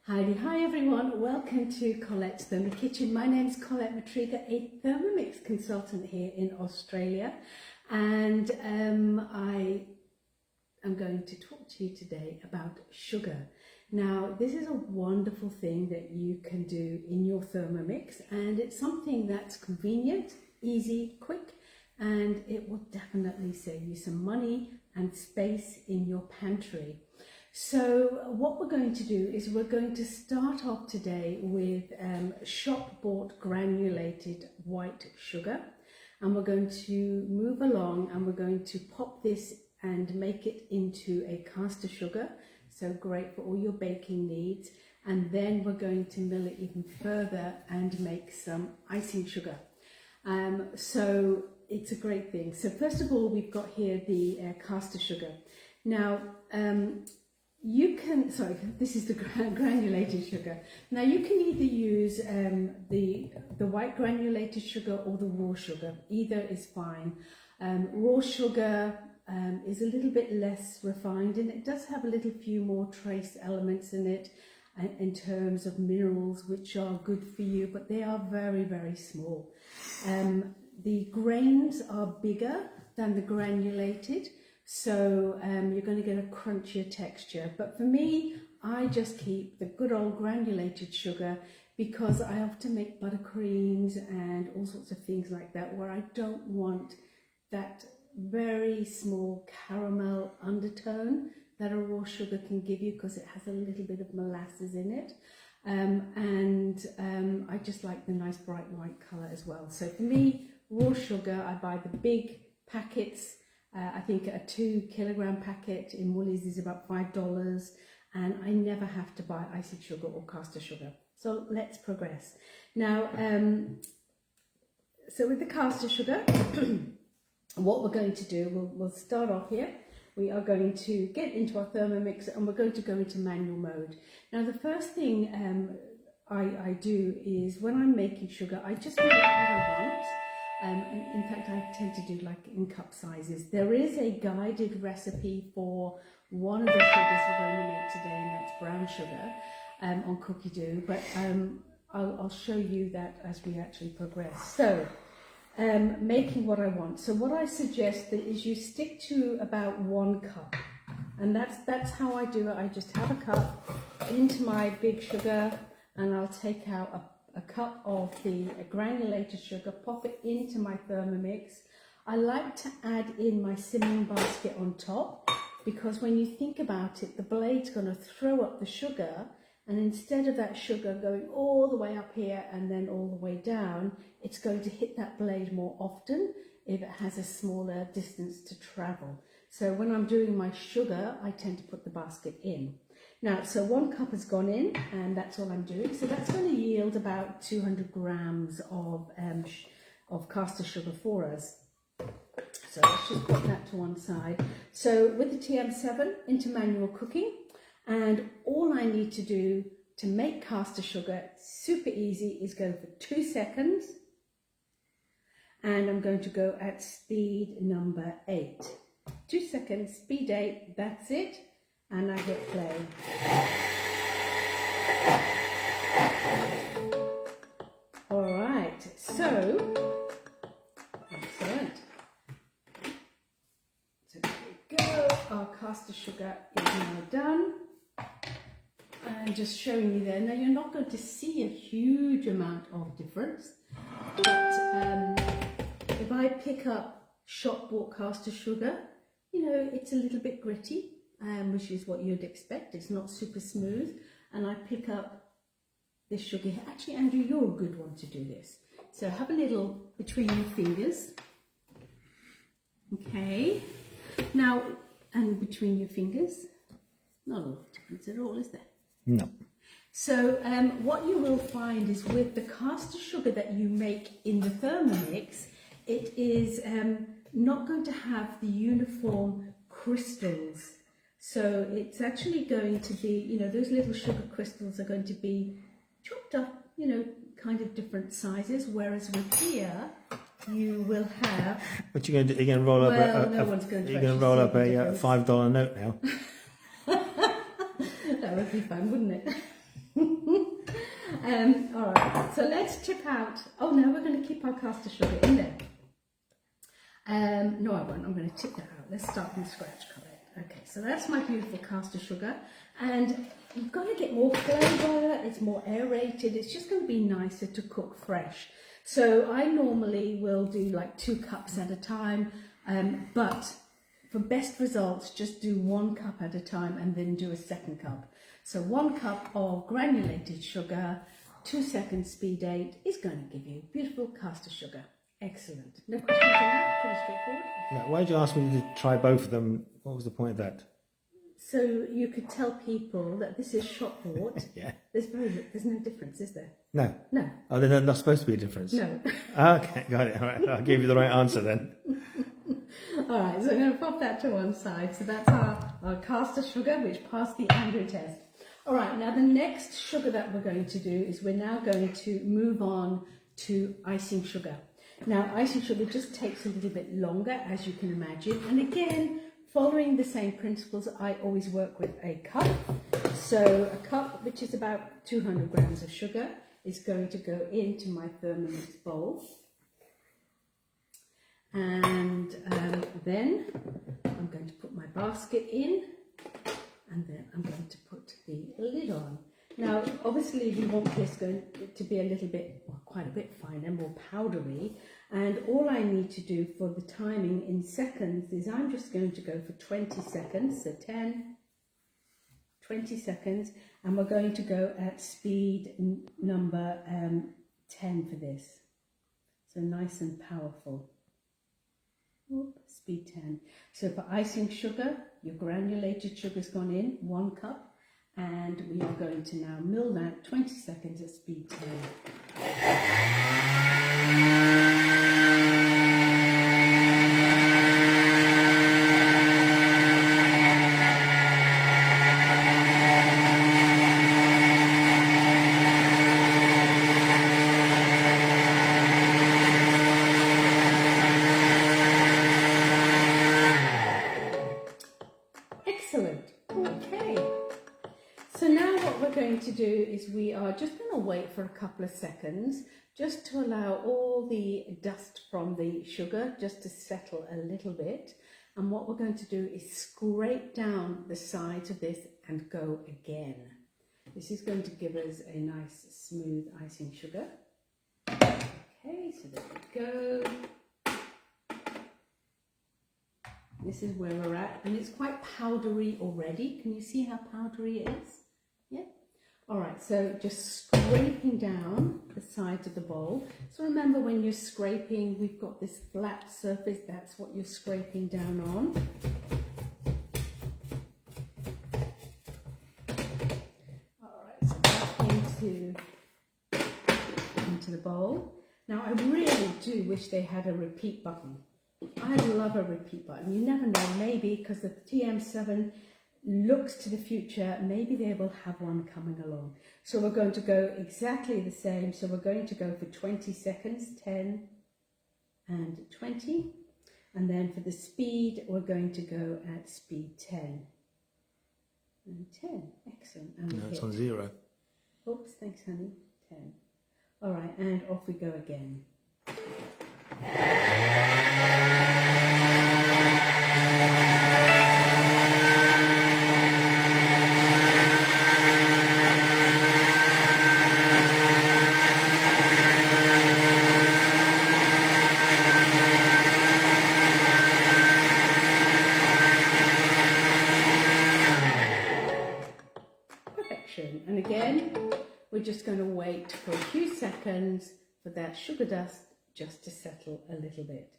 Hi everyone, welcome to Colette's Thermo Kitchen. My name is Colette Matriga, a Thermomix consultant here in Australia, and I am going to talk to you today about sugar. Now, this is a wonderful thing that you can do in your Thermomix, and it's something that's convenient, easy, quick, and it will definitely save you some money and space in your pantry. So what we're going to do is we're going to start off today with shop bought granulated white sugar, and we're going to move along and we're going to pop this and make it into a caster sugar, so great for all your baking needs, and then we're going to mill it even further and make some icing sugar. So it's a great thing. So first of all, we've got here the caster sugar. Now this is the granulated sugar. Now you can either use the white granulated sugar or the raw sugar. Either is fine. Raw sugar is a little bit less refined, and it does have a little few more trace elements in it in terms of minerals, which are good for you, but they are very, very small. The grains are bigger than the granulated, so you're going to get a crunchier texture. But for me, I just keep the good old granulated sugar because I often make buttercreams and all sorts of things like that where I don't want that very small caramel undertone that a raw sugar can give you, because it has a little bit of molasses in it. I just like the nice bright white colour as well. So for me, raw sugar, I buy the big packets. I think a 2 kilogram packet in Woolies is about $5, and I never have to buy icing sugar or caster sugar. So let's progress. Now, so with the caster sugar, what we're going to do, we'll start off here. We are going to get into our Thermomix and we're going to go into manual mode. Now, the first thing I do is when I'm making sugar, I just make what I want. In fact, I tend to do like in cup sizes. There is a guided recipe for one of the sugars we're going to make today, and that's brown sugar on cookie dough. But I'll show you that as we actually progress. So, making what I want. So what I suggest is you stick to about 1 cup, and that's how I do it. I just have a cup into my big sugar, and I'll take out a cup of the granulated sugar, pop it into my Thermomix. I like to add in my simming basket on top, because when you think about it, the blade's going to throw up the sugar, and instead of that sugar going all the way up here and then all the way down, it's going to hit that blade more often if it has a smaller distance to travel. So when I'm doing my sugar, I tend to put the basket in. Now, so 1 cup has gone in, and that's all I'm doing. So that's going to yield about 200 grams of caster sugar for us. So let's just put that to one side. So with the TM7 into manual cooking, and all I need to do to make caster sugar super easy is go for 2 seconds, and I'm going to go at speed number 8. 2 seconds, speed 8, that's it. And I hit play. All right, so excellent. So there we go. Our caster sugar is now done. And just showing you there. Now you're not going to see a huge amount of difference, but if I pick up shop bought caster sugar, you know, it's a little bit gritty. Which is what you'd expect. It's not super smooth. And I pick up this sugar here. Actually, Andrew, you're a good one to do this. So have a little between your fingers. Okay. Now, and between your fingers, not a lot of difference at all, is there? No. So what you will find is with the caster sugar that you make in the Thermomix, it is not going to have the uniform crystals. So it's actually going to be, you know, those little sugar crystals are going to be chopped up, you know, kind of different sizes. Whereas with here, you will have. What you going to do? You're going to roll up you're going to roll up a $5 note now. That would be fun, wouldn't it? All right, so let's tip out. Oh no, we're going to keep our caster sugar in there. No, I won't. I'm going to tip that out. Let's start from scratch, Colette. Okay, so that's my beautiful caster sugar, and you've got to get more flavour. It's more aerated. It's just going to be nicer to cook fresh. So I normally will do like 2 cups at a time, but for best results, just do 1 cup at a time and then do a 2nd cup. So 1 cup of granulated sugar, 2 seconds speed 8 is going to give you beautiful caster sugar. Excellent. No questions on that? Pretty straightforward. Now, why did you ask me to try both of them? What was the point of that? So you could tell people that this is shop bought. Yeah. There's no difference, is there? No. No. Oh, then there's not supposed to be a difference? No. Okay, got it. All right, I'll give you the right answer then. All right, so I'm going to pop that to one side. So that's our caster sugar, which passed the Andrew test. All right, now the next sugar that we're going to do is we're now going to move on to icing sugar. Now, icing sugar just takes a little bit longer, as you can imagine. And again, following the same principles, I always work with a cup. So a cup, which is about 200 grams of sugar, is going to go into my Thermomix bowl. And then I'm going to put my basket in, and then I'm going to put the lid on. Now, obviously, we want this going to be a little bit, well, quite a bit finer, more powdery. And all I need to do for the timing in seconds is I'm just going to go for 20 seconds. So 10, 20 seconds. And we're going to go at speed number 10 for this. So nice and powerful. Speed 10. So for icing sugar, your granulated sugar's gone in, 1 cup. And we are going to now mill that 20 seconds at speed 10. Excellent. Okay. So now what we're going to do is we are just going to wait for a couple of seconds just to allow all the dust from the sugar just to settle a little bit. And what we're going to do is scrape down the sides of this and go again. This is going to give us a nice smooth icing sugar. Okay, so there we go. This is where we're at, and it's quite powdery already. Can you see how powdery it is? Yeah. All right, so just scraping down the sides of the bowl. So remember, when you're scraping, we've got this flat surface. That's what you're scraping down on. All right, so back into the bowl. Now, I really do wish they had a repeat button. I love a repeat button. You never know, maybe because the TM7 looks to the future, maybe they will have one coming along. So we're going to go exactly the same. So we're going to go for 20 seconds, 10 and 20. And then for the speed, we're going to go at speed 10 and 10. Excellent. And no, it's on 0. Oops, thanks, honey. 10. All right, and off we go again. Perfection. And again, we're just going to wait for a few seconds for that sugar dust just to settle a little bit.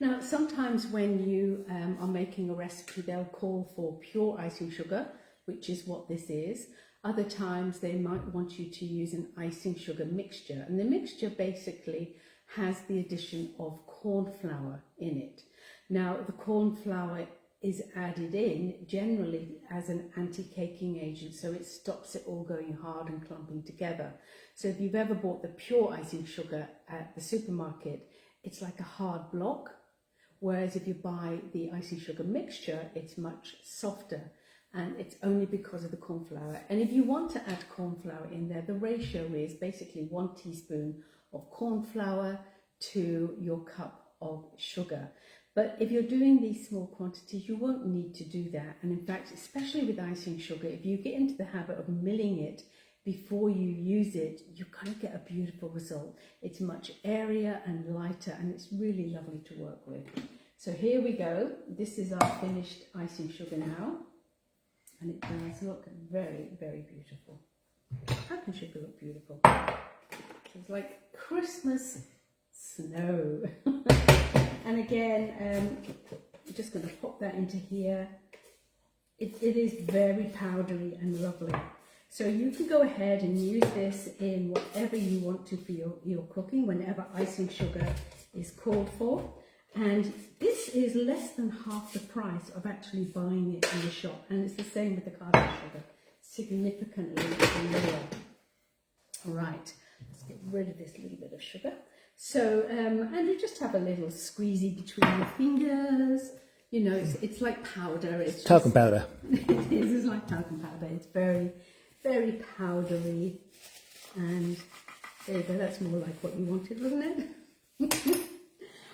Now, sometimes when you are making a recipe, they'll call for pure icing sugar, which is what this is. Other times they might want you to use an icing sugar mixture, and the mixture basically has the addition of corn flour in it. Now, the corn flour is added in generally as an anti-caking agent, so it stops it all going hard and clumping together. So if you've ever bought the pure icing sugar at the supermarket, it's like a hard block, whereas if you buy the icing sugar mixture, it's much softer. and it's only because of the corn flour. And if you want to add corn flour in there, the ratio is basically 1 teaspoon of corn flour to your cup of sugar. But if you're doing these small quantities, you won't need to do that. And in fact, especially with icing sugar, if you get into the habit of milling it before you use it, you're going to get a beautiful result. It's much airier and lighter, and it's really lovely to work with. So here we go. This is our finished icing sugar now. And it does look very, very beautiful. How can sugar look beautiful? It's like Christmas snow. And again, I'm just going to pop that into here. It is very powdery and lovely. So you can go ahead and use this in whatever you want to for your cooking, whenever icing sugar is called for. And this is less than half the price of actually buying it in the shop. And it's the same with the cardboard sugar, significantly lower. All right, let's get rid of this little bit of sugar. So, and you just have a little squeezy between your fingers. You know, it's like powder. It's Talcum powder. It is, it's like talcum powder. It's very, very powdery. And there you go, that's more like what you wanted, wasn't it?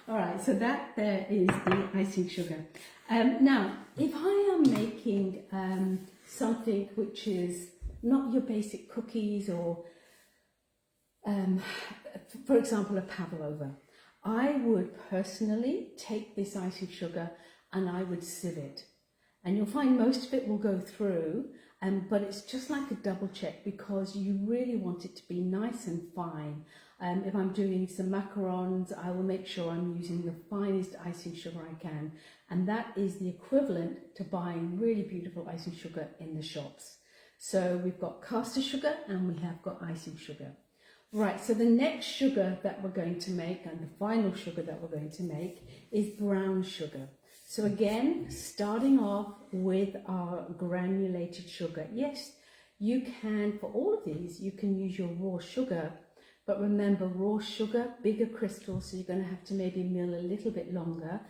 All right, so that there is the icing sugar. Now, if I am making something which is not your basic cookies or, for example, a pavlova, I would personally take this icing sugar and I would sieve it. And you'll find most of it will go through, but it's just like a double check because you really want it to be nice and fine. If I'm doing some macarons, I will make sure I'm using the finest icing sugar I can. And that is the equivalent to buying really beautiful icing sugar in the shops. So we've got caster sugar and we have got icing sugar. Right, so the next sugar that we're going to make, and the final sugar that we're going to make, is brown sugar. So again, starting off with our granulated sugar. Yes, you can, for all of these, you can use your raw sugar. But remember, raw sugar, bigger crystals, so you're going to have to maybe mill a little bit longer.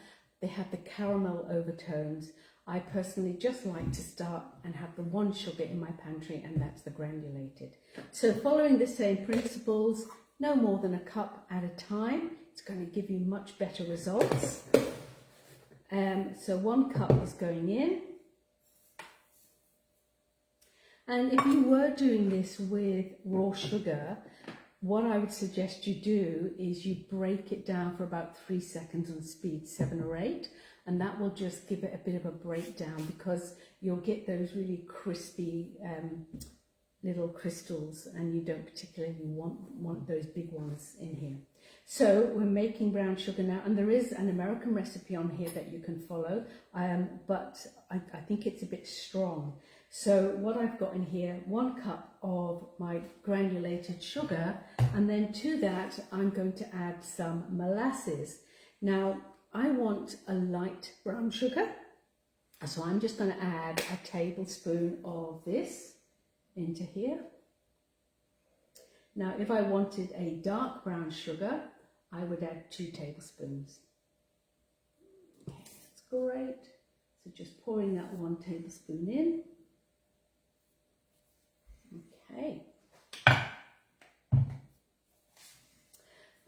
They have the caramel overtones. I personally just like to start and have the one sugar in my pantry, and that's the granulated. So following the same principles, no more than a cup at a time. It's going to give you much better results. So 1 cup is going in. And if you were doing this with raw sugar, what I would suggest you do is you break it down for about 3 seconds on speed 7 or 8, and that will just give it a bit of a breakdown because you'll get those really crispy little crystals, and you don't particularly want those big ones in here. So we're making brown sugar now, and there is an American recipe on here that you can follow, but I think it's a bit strong. So what I've got in here, 1 cup of my granulated sugar, and then to that I'm going to add some molasses. Now I want a light brown sugar, so I'm just going to add a tablespoon of this into here. Now if I wanted a dark brown sugar, I would add 2 tablespoons. Okay, that's great. So just pouring that 1 tablespoon in. Okay,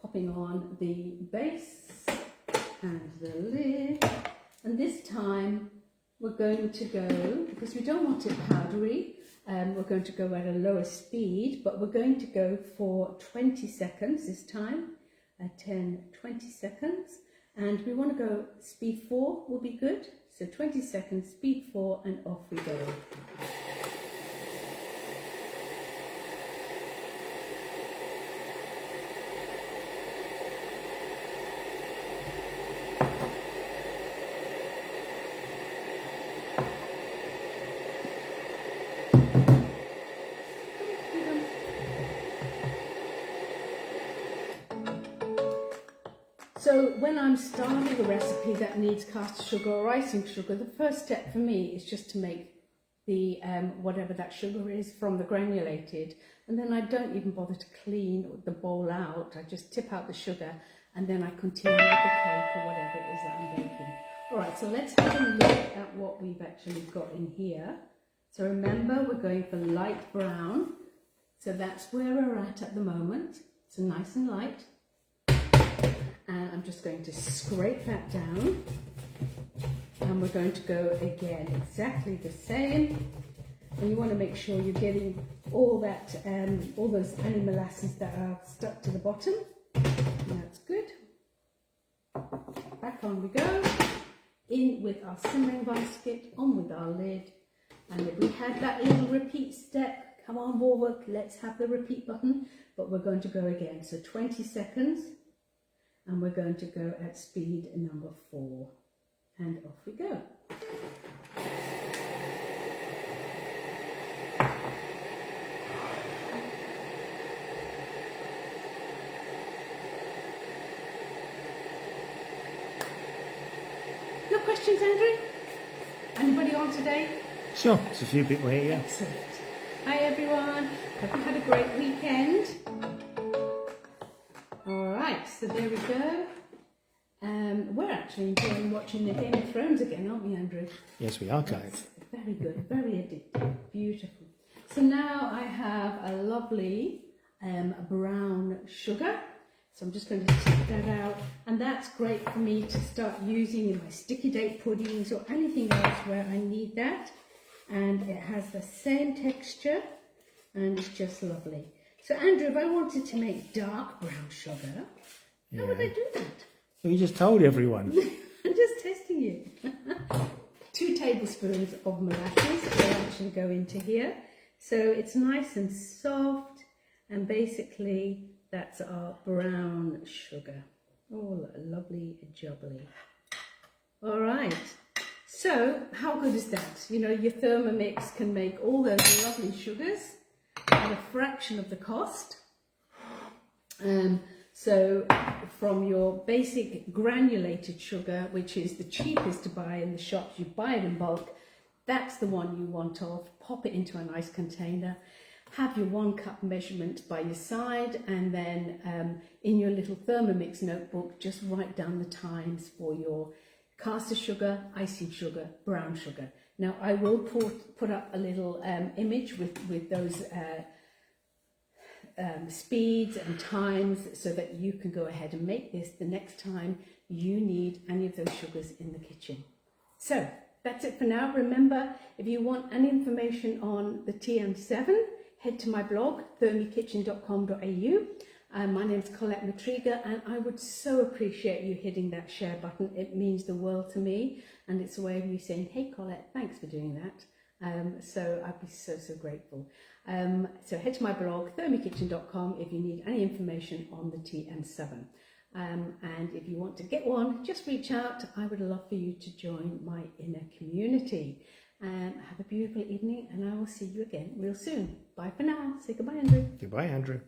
popping on the base and the lid, and this time we're going to go, because we don't want it powdery, we're going to go at a lower speed, but we're going to go for 20 seconds this time, 10, 20 seconds, and we want to go speed 4 will be good, so 20 seconds, speed 4, and off we go. So when I'm starting a recipe that needs caster sugar or icing sugar, the first step for me is just to make the whatever that sugar is from the granulated, and then I don't even bother to clean the bowl out. I just tip out the sugar and then I continue with the cake or whatever it is that I'm baking. All right, so let's have a look at what we've actually got in here. So remember, we're going for light brown. So that's where we're at the moment. So nice and light. And I'm just going to scrape that down. And we're going to go again exactly the same. And you want to make sure you're getting all that, all those any molasses that are stuck to the bottom. And that's good. Back on we go. In with our simmering basket, on with our lid. And if we had that little repeat step, come on Warwick, let's have the repeat button. But we're going to go again. So 20 seconds. And we're going to go at speed number 4. And off we go. No questions, Andrew? Anybody on today? Sure, it's a few people here, yeah. Excellent. Hi everyone. Hope you had a great weekend. Alright, so there we go. We're actually enjoying watching the Game of Thrones again, aren't we, Andrew? Yes, we are, Kate. That's very good, very addictive, beautiful. So now I have a lovely brown sugar. So I'm just going to take that out, and that's great for me to start using in my sticky date puddings or anything else where I need that. And it has the same texture, and it's just lovely. So Andrew, if I wanted to make dark brown sugar, how would I do that? Well, you just told everyone. I'm just testing you. 2 tablespoons of molasses will actually go into here. So it's nice and soft, and basically that's our brown sugar. Oh, lovely jubbly. All right. So how good is that? You know, your Thermomix can make all those lovely sugars at a fraction of the cost. So from your basic granulated sugar, which is the cheapest to buy in the shops, you buy it in bulk, that's the one you want of. Pop it into a nice container, have your 1 cup measurement by your side, and then in your little Thermomix notebook, just write down the times for your caster sugar, icing sugar, brown sugar. Now I will put up a little image with those speeds and times so that you can go ahead and make this the next time you need any of those sugars in the kitchen. So that's it for now. Remember, if you want any information on the TM7, head to my blog, thermikitchen.com.au. My name is Colette Matriga, and I would so appreciate you hitting that share button. It means the world to me, and it's a way of you saying, hey Colette, thanks for doing that. So I'd be so grateful. So head to my blog, thermikitchen.com, if you need any information on the TM7. And if you want to get one, just reach out. I would love for you to join my inner community. Have a beautiful evening, and I will see you again real soon. Bye for now. Say goodbye, Andrew. Goodbye, Andrew.